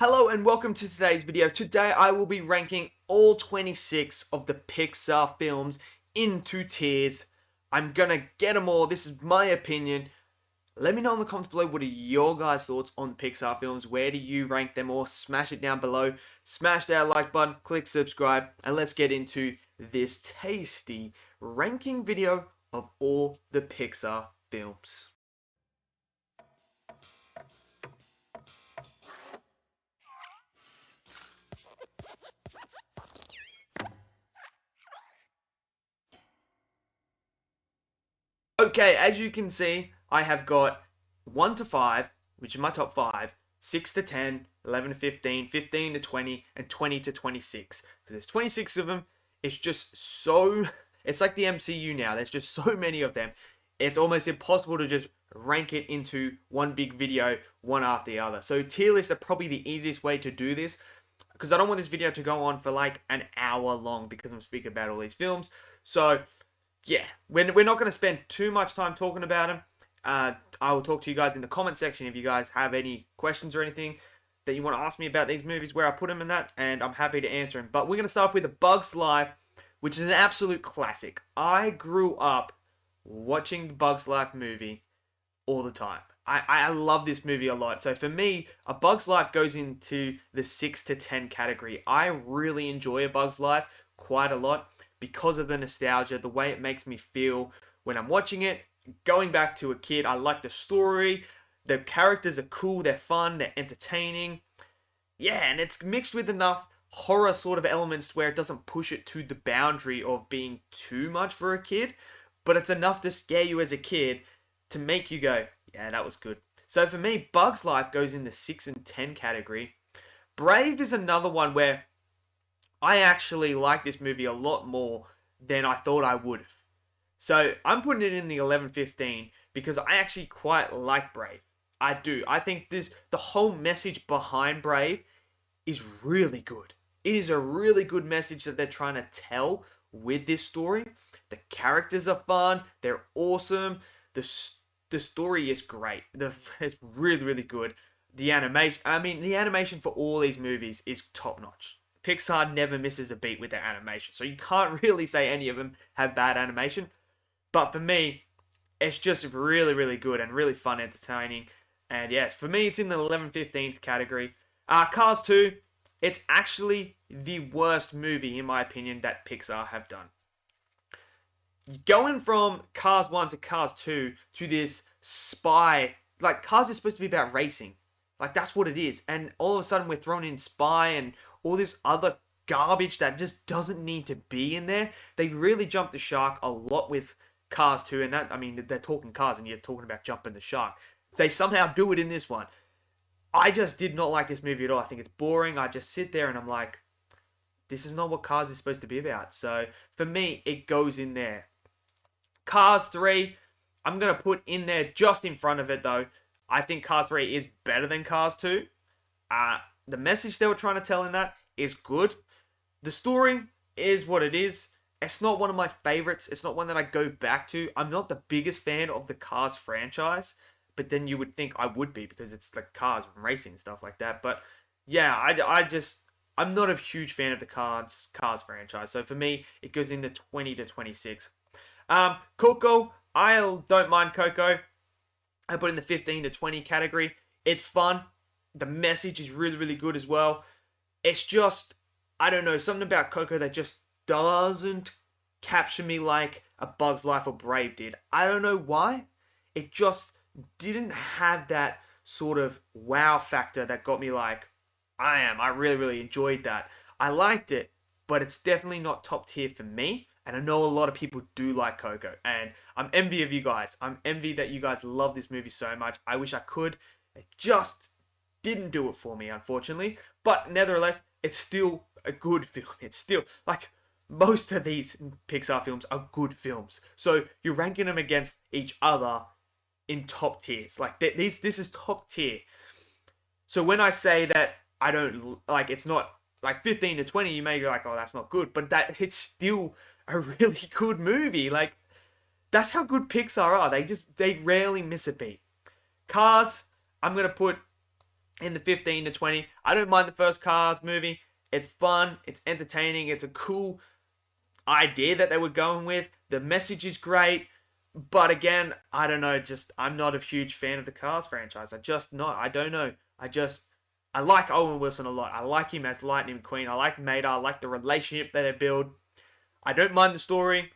Hello and welcome to today's video. Today I will be ranking all 26 of the Pixar films into tiers. I'm gonna get them all. This is my opinion. Let me know in the comments below what are your guys' thoughts on Pixar films. Where do you rank them all? Smash it down below. Smash that like button, click subscribe, and let's get into this tasty ranking video of all the Pixar films. Okay, as you can see, I have got 1 to 5, which is my top 5, 6 to 10, 11 to 15, 15 to 20, and 20 to 26. Because there's 26 of them. It's just so... It's like the MCU now. There's just so many of them. It's almost impossible to just rank it into one big video, one after the other. So tier lists are probably the easiest way to do this. Because I don't want this video to go on for like an hour long because I'm speaking about all these films. So... yeah, we're not going to spend too much time talking about them. I will talk to you guys in the comment section if you guys have any questions or anything that you want to ask me about these movies, where I put them in that, and I'm happy to answer them. But we're going to start off with A Bug's Life, which is an absolute classic. I grew up watching the Bug's Life movie all the time. I love this movie a lot. So for me, A Bug's Life goes into the 6 to 10 category. I really enjoy A Bug's Life quite a lot, because of the nostalgia, the way it makes me feel when I'm watching it. Going back to a kid, I like the story. The characters are cool, they're fun, they're entertaining. Yeah, and it's mixed with enough horror sort of elements where it doesn't push it to the boundary of being too much for a kid, but it's enough to scare you as a kid to make you go, yeah, that was good. So for me, Bug's Life goes in the 6 and 10 category. Brave is another one where I actually like this movie a lot more than I thought I would have. So I'm putting it in the 11-15 because I actually quite like Brave. I do. I think the whole message behind Brave is really good. It is a really good message that they're trying to tell with this story. The characters are fun. They're awesome. The story is great. It's really, really good. The animation for all these movies is top notch. Pixar never misses a beat with their animation, so you can't really say any of them have bad animation. But for me, it's just really, really good and really fun, entertaining. And yes, for me, it's in the 11-15 category. Cars 2, it's actually the worst movie, in my opinion, that Pixar have done. Going from Cars 1 to Cars 2 to this spy... like, Cars is supposed to be about racing. Like, that's what it is. And all of a sudden, we're thrown in spy and all this other garbage that just doesn't need to be in there. They really jumped the shark a lot with Cars 2, and that, I mean, they're talking cars and you're talking about jumping the shark. They somehow do it in this one. I just did not like this movie at all. I think it's boring. I just sit there and I'm like, this is not what Cars is supposed to be about. So for me, it goes in there. Cars 3, I'm going to put in there just in front of it though. I think Cars 3 is better than Cars 2. The message they were trying to tell in that is good. The story is what it is. It's not one of my favorites. It's not one that I go back to. I'm not the biggest fan of the Cars franchise, but then you would think I would be because it's like cars and racing and stuff like that. But yeah, I'm not a huge fan of the Cars franchise. So for me, it goes into 20 to 26. Coco, I don't mind Coco. I put it in the 15 to 20 category. It's fun. The message is really, really good as well. It's just, I don't know, something about Coco that just doesn't capture me like A Bug's Life or Brave did. I don't know why. It just didn't have that sort of wow factor that got me like, I really, really enjoyed that. I liked it, but it's definitely not top tier for me. And I know a lot of people do like Coco. And I'm envy of you guys. I'm envy that you guys love this movie so much. I wish I could. It just didn't do it for me, unfortunately. But nevertheless, it's still a good film. It's still, like, most of these Pixar films are good films. So you're ranking them against each other in top tiers. Like, this is top tier. So when I say that I don't, like, it's not, like, 15 to 20, you may be like, oh, that's not good. But it's still a really good movie. Like, that's how good Pixar are. They rarely miss a beat. Cars, I'm going to put in the 15 to 20. I don't mind the first Cars movie. It's fun, it's entertaining, it's a cool idea that they were going with. The message is great, but again, I don't know, just I'm not a huge fan of the Cars franchise. I just not. I don't know. I like Owen Wilson a lot. I like him as Lightning McQueen. I like Mater. I like the relationship that they build. I don't mind the story.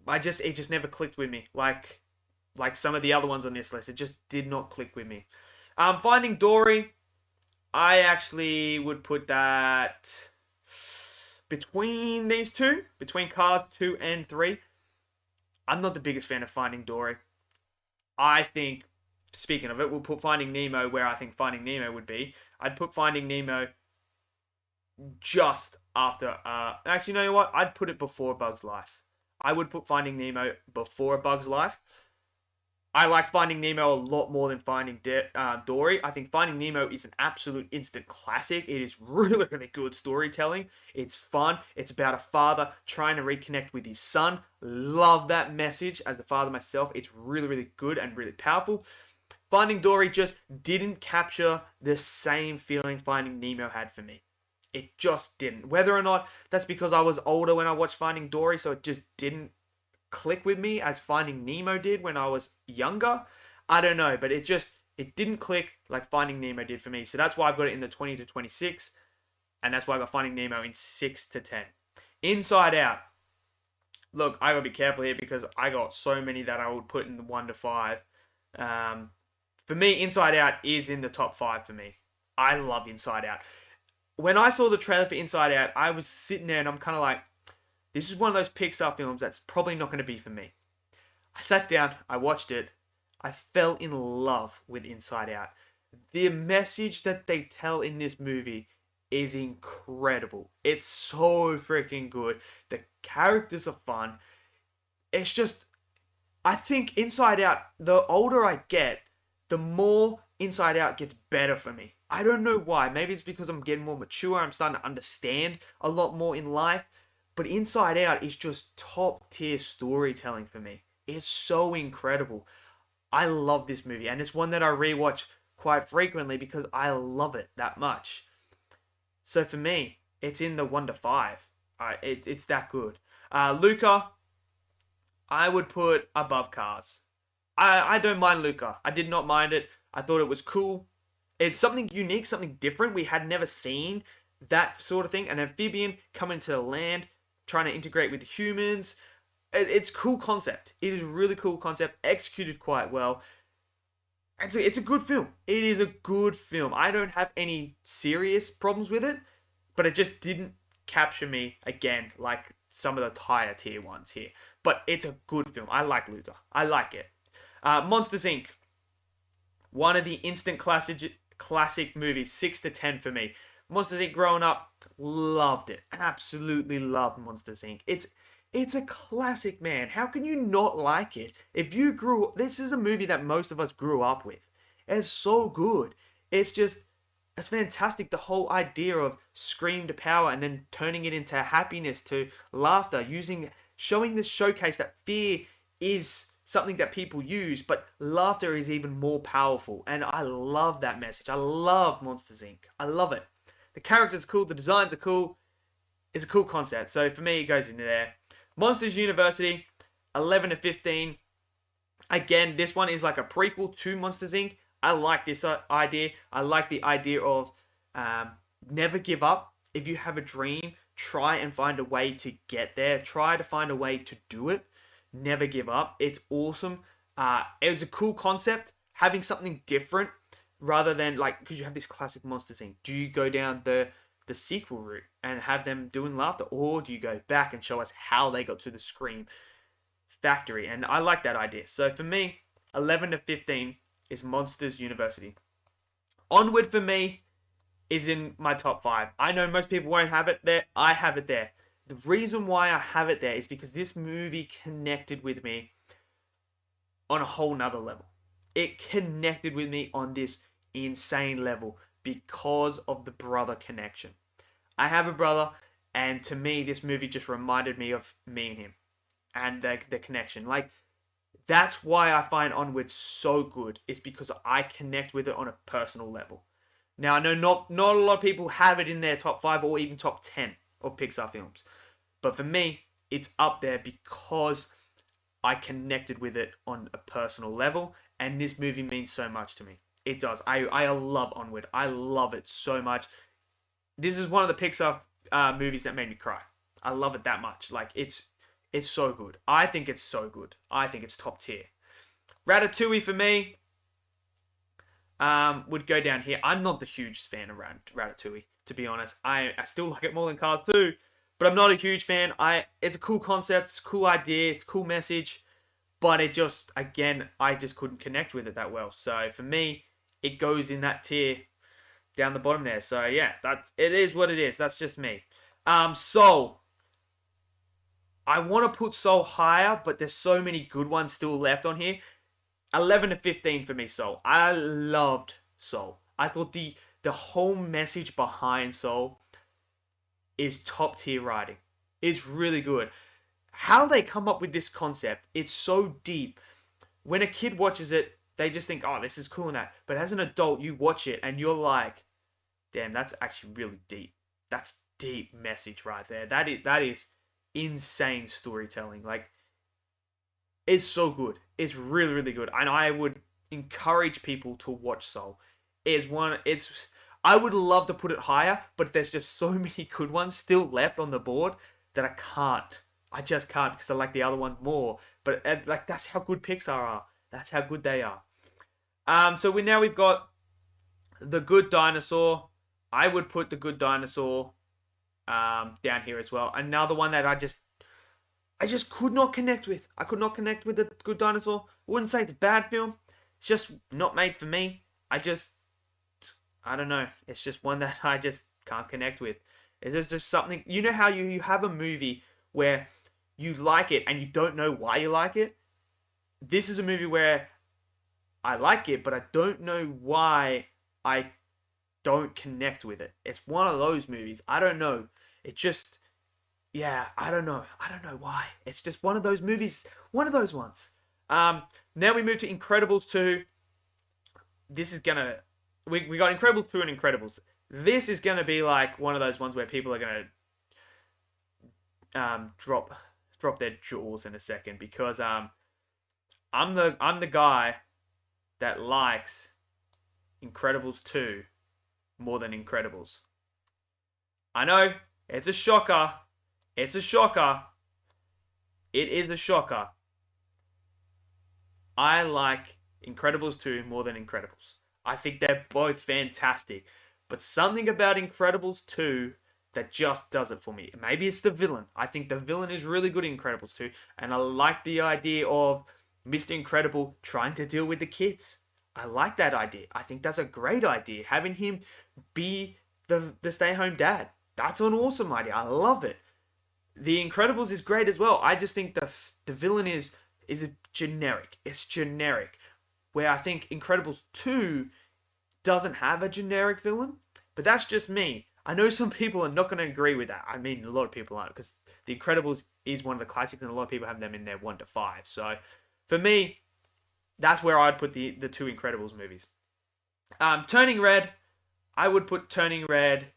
It just never clicked with me. Like some of the other ones on this list, it just did not click with me. Finding Dory, I actually would put that between these two, between Cars 2 and 3. I'm not the biggest fan of Finding Dory. I think, speaking of it, we'll put Finding Nemo where I think Finding Nemo would be. I'd put Finding Nemo just after. Actually, you know what? I'd put it before Bug's Life. I would put Finding Nemo before Bug's Life. I like Finding Nemo a lot more than Finding Dory. I think Finding Nemo is an absolute instant classic. It is really, really good storytelling. It's fun. It's about a father trying to reconnect with his son. Love that message as a father myself. It's really, really good and really powerful. Finding Dory just didn't capture the same feeling Finding Nemo had for me. It just didn't. Whether or not that's because I was older when I watched Finding Dory, so it just didn't click with me as Finding Nemo did when I was younger. I don't know, but it didn't click like Finding Nemo did for me. So that's why I've got it in the 20 to 26, and that's why I got Finding Nemo in 6 to 10. Inside Out. Look, I gotta be careful here because I got so many that I would put in the 1 to 5. For me, Inside Out is in the top 5 for me. I love Inside Out. When I saw the trailer for Inside Out, I was sitting there and I'm kind of like, this is one of those Pixar films that's probably not going to be for me. I sat down, I watched it, I fell in love with Inside Out. The message that they tell in this movie is incredible. It's so freaking good. The characters are fun. It's just, I think Inside Out, the older I get, the more Inside Out gets better for me. I don't know why. Maybe it's because I'm getting more mature. I'm starting to understand a lot more in life. But Inside Out is just top tier storytelling for me. It's so incredible. I love this movie. And it's one that I rewatch quite frequently because I love it that much. So for me, it's in the 1 to 5. It's that good. Luca, I would put above Cars. I don't mind Luca. I did not mind it. I thought it was cool. It's something unique, something different. We had never seen that sort of thing. An amphibian coming to the land, trying to integrate with humans. It's a cool concept. It is a really cool concept, executed quite well. It's a good film. It is a good film. I don't have any serious problems with it, but it just didn't capture me again like some of the higher tier ones here. But it's a good film. I like Luca. I like it. Monsters Inc. One of the instant classic movies, 6 to 10 for me. Monsters Inc. growing up, loved it. Absolutely loved Monsters Inc. It's a classic, man. How can you not like it? This is a movie that most of us grew up with. It's so good. It's fantastic. The whole idea of scream to power and then turning it into happiness to laughter, showing this showcase that fear is something that people use, but laughter is even more powerful. And I love that message. I love Monsters Inc. I love it. The characters are cool. The designs are cool. It's a cool concept. So for me, it goes into there. Monsters University, 11 to 15. Again, this one is like a prequel to Monsters Inc. I like this idea. I like the idea of never give up. If you have a dream, try and find a way to get there. Try to find a way to do it. Never give up. It's awesome. It was a cool concept. Having something different rather than because you have this classic Monsters Inc. Do you go down the sequel route and have them doing laughter, or do you go back and show us how they got to the Scream factory? And I like that idea. So for me, 11 to 15 is Monsters University. Onward for me is in my top 5. I know most people won't have it there. I have it there. The reason why I have it there is because this movie connected with me on a whole nother level. It connected with me on this insane level because of the brother connection. I have a brother, and to me, this movie just reminded me of me and him and the connection. That's why I find Onward so good. Is because I connect with it on a personal level. Now I know not a lot of people have it in their top 5 or even top 10 of Pixar films. But for me, it's up there because I connected with it on a personal level, and this movie means so much to me. It does. I love Onward. I love it so much. This is one of the Pixar movies that made me cry. I love it that much. Like it's so good. I think it's so good. I think it's top tier. Ratatouille for me would go down here. I'm not the hugest fan of Ratatouille, to be honest. I still like it more than Cars 2, but I'm not a huge fan. It's a cool concept, it's a cool idea, it's a cool message, but it just, again, I just couldn't connect with it that well. So for me, it goes in that tier down the bottom there. So yeah, it is what it is. That's just me. Soul. I want to put Soul higher, but there's so many good ones still left on here. 11 to 15 for me, Soul. I loved Soul. I thought the whole message behind Soul is top tier writing. It's really good. How they come up with this concept, it's so deep. When a kid watches it, they just think, oh, this is cool and that. But as an adult, you watch it and you're like, damn, that's actually really deep. That's deep message right there. That is insane storytelling. Like, it's so good. It's really, really good. And I would encourage people to watch Soul. I would love to put it higher, but there's just so many good ones still left on the board that I can't. I just can't because I like the other one more. But like that's how good Pixar are. That's how good they are. So we've got The Good Dinosaur. I would put The Good Dinosaur down here as well. Another one that I just could not connect with. I could not connect with The Good Dinosaur. I wouldn't say it's a bad film. It's just not made for me. I don't know. It's just one that I just can't connect with. It's just something. You know how you have a movie where you like it and you don't know why you like it? This is a movie where I like it, but I don't know why I don't connect with it. It's one of those movies. I don't know. It just, yeah, I don't know. I don't know why. It's just one of those movies. One of those ones. Now we move to Incredibles 2. This is gonna. We got Incredibles 2 and Incredibles. This is gonna be like one of those ones where people are gonna drop their jaws in a second because I'm the guy that likes Incredibles 2 more than Incredibles. I know it's a shocker. It's a shocker. It is a shocker. I like Incredibles 2 more than Incredibles. I think they're both fantastic. But something about Incredibles 2 that just does it for me. Maybe it's the villain. I think the villain is really good in Incredibles 2. And I like the idea of Mr. Incredible trying to deal with the kids. I like that idea. I think that's a great idea. Having him be the stay-home dad. That's an awesome idea. I love it. The Incredibles is great as well. I just think the villain is generic. It's generic. Where I think Incredibles 2 doesn't have a generic villain. But that's just me. I know some people are not going to agree with that. I mean, a lot of people aren't. Because The Incredibles is one of the classics and a lot of people have them in their 1 to 5. So, for me, that's where I'd put the two Incredibles movies. Turning Red, I would put Turning Red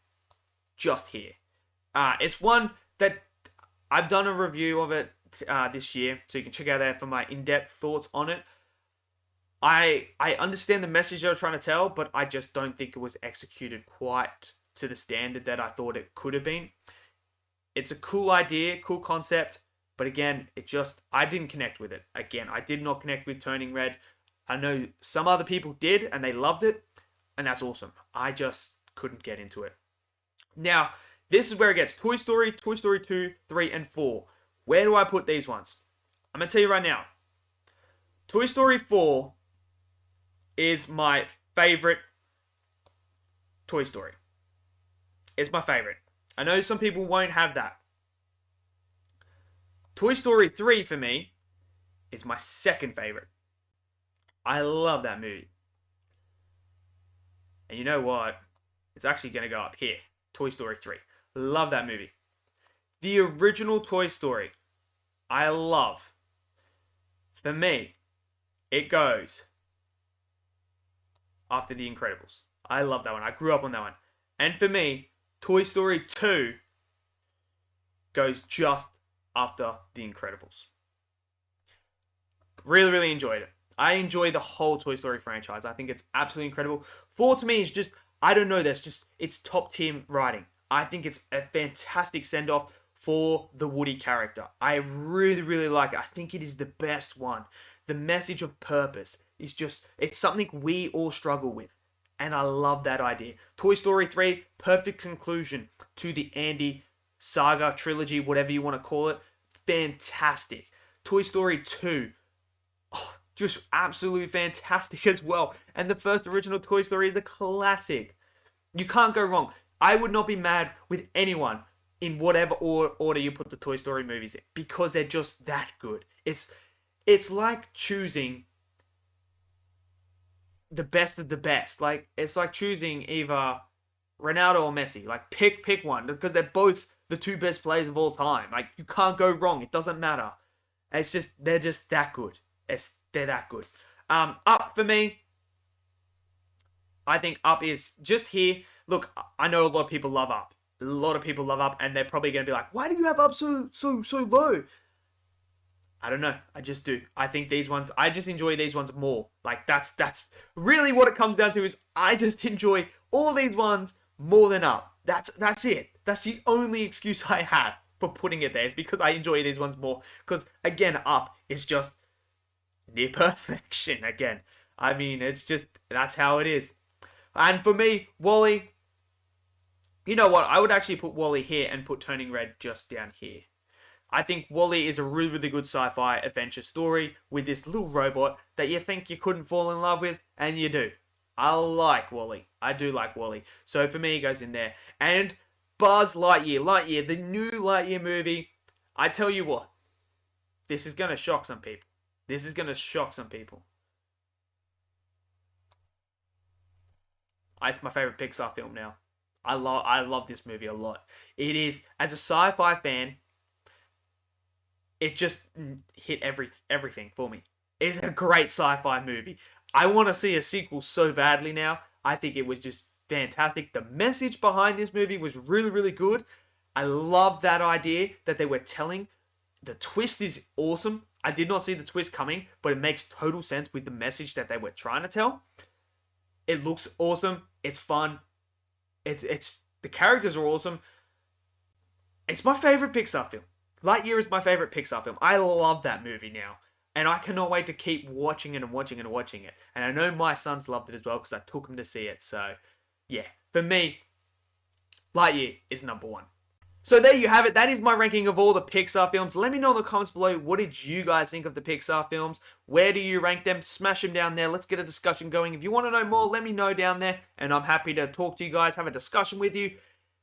just here. It's one that I've done a review of it this year, so you can check out there for my in-depth thoughts on it. I understand the message they were trying to tell, but I just don't think it was executed quite to the standard that I thought it could have been. It's a cool idea, cool concept, but again, I didn't connect with it. Again, I did not connect with Turning Red. I know some other people did, and they loved it, and that's awesome. I just couldn't get into it. Now, this is where it gets Toy Story 2, 3, and 4. Where do I put these ones? I'm going to tell you right now. Toy Story 4 is my favorite Toy Story. It's my favorite. I know some people won't have that. Toy Story 3 for me is my second favorite. I love that movie. And you know what? It's actually going to go up here. Toy Story 3. Love that movie. The original Toy Story, I love. For me, it goes after The Incredibles. I love that one. I grew up on that one. And for me, Toy Story 2 goes just after The Incredibles. Really, really enjoyed it. I enjoy the whole Toy Story franchise. I think it's absolutely incredible. 4 to me is just, I don't know, it's top tier writing. I think it's a fantastic send off for the Woody character. I really, really like it. I think it is the best one. The message of purpose is just, it's something we all struggle with. And I love that idea. Toy Story 3, perfect conclusion to the Andy saga, trilogy, whatever you want to call it. Fantastic. Toy Story 2, just absolutely fantastic as well. And the first original Toy Story is a classic. You can't go wrong. I would not be mad with anyone in whatever order you put the Toy Story movies in, because they're just that good. It's like choosing the best of the best. Like, it's like choosing either Ronaldo or Messi. Like, pick one, because they're both the 2 best players of all time. Like, you can't go wrong. It doesn't matter. They're just that good. They're that good. Up for me, I think Up is just here. Look, I know a lot of people love Up. A lot of people love Up, and they're probably going to be like, why do you have Up so low? I don't know. I just do. I think these ones, I just enjoy these ones more. Like, that's really what it comes down to, is I just enjoy all these ones more than Up. That's it. That's the only excuse I have for putting it there, is because I enjoy these ones more. Because, again, Up is just near perfection again. I mean, it's just, that's how it is. And for me, WALL-E, you know what? I would actually put WALL-E here and put Turning Red just down here. I think WALL-E is a really, really good sci-fi adventure story with this little robot that you think you couldn't fall in love with, and you do. I like WALL-E. I do like WALL-E. So for me, it goes in there. And Buzz Lightyear. Lightyear, the new Lightyear movie. I tell you what, this is going to shock some people. This is going to shock some people. It's my favorite Pixar film now. I love this movie a lot. It is, as a sci-fi fan, it just hit everything for me. It's a great sci-fi movie. I want to see a sequel so badly now. I think it was just fantastic. The message behind this movie was really, really good. I love that idea that they were telling. The twist is awesome. I did not see the twist coming, but it makes total sense with the message that they were trying to tell. It looks awesome. It's fun. It's the characters are awesome. It's my favorite Pixar film. Lightyear is my favorite Pixar film. I love that movie now. And I cannot wait to keep watching it and watching it and watching it. And I know my sons loved it as well because I took them to see it. So, yeah. For me, Lightyear is number 1. So there you have it. That is my ranking of all the Pixar films. Let me know in the comments below, what did you guys think of the Pixar films? Where do you rank them? Smash them down there. Let's get a discussion going. If you want to know more, let me know down there. And I'm happy to talk to you guys, have a discussion with you.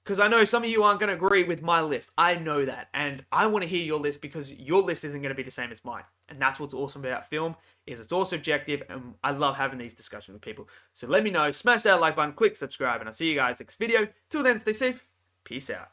Because I know some of you aren't going to agree with my list. I know that. And I want to hear your list, because your list isn't going to be the same as mine. And that's what's awesome about film, is it's all subjective. And I love having these discussions with people. So let me know. Smash that like button, click subscribe, and I'll see you guys next video. Till then, stay safe. Peace out.